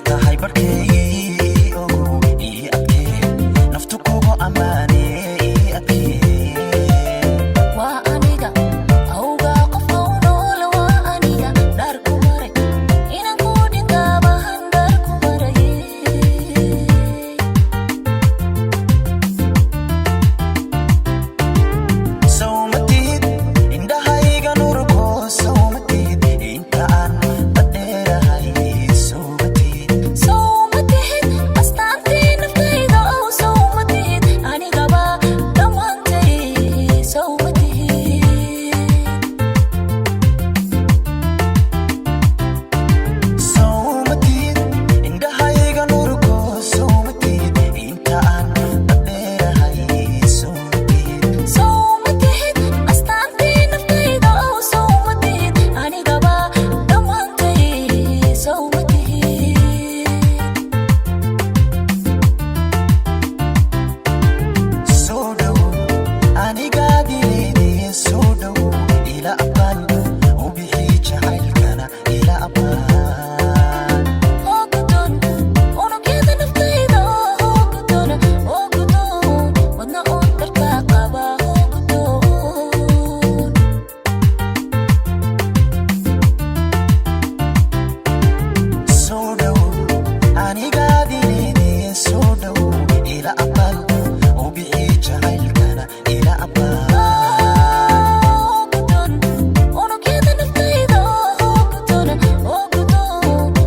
tahay barkay oo ii adkay naftu kugu amaanay ii adkay waa aniga awga qof nool waa aniga dar ku maray inaan ku dhintaba handar ku maray sawmatid indahayga nurko sawmatid inta aan badheerahay sawmatid astaantii naftayda oo sawmatid anigaba dhammaantay sawmatid sawmatid indahayga nurko sawmatid inta aan badheerahay sawmatid astaantii naftayda oo sawmatid anigaba dhammaantay sawmatid soo dhow anigaa dileedee soo dhow ila aqbal u bixi jacaylkana ila aqbal Ogudon, unugyada naftayda ogudon, wadna oon dharka qaba ogudon soo dhow anigaa dileedee soo dhow ila aqbal u bixi jacaylkana ila aqbal Ogudon, unugyada naftayda ogudon,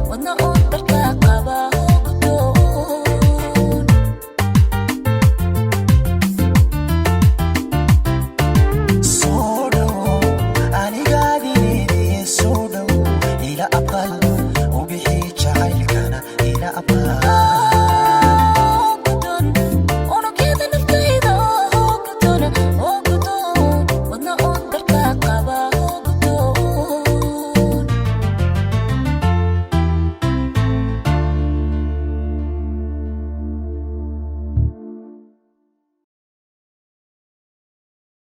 wadna oon dharka qaba ogudon soo dhow anigaa dileedee soo dhow ila aqbal u bixi jacaylkana ila aqbal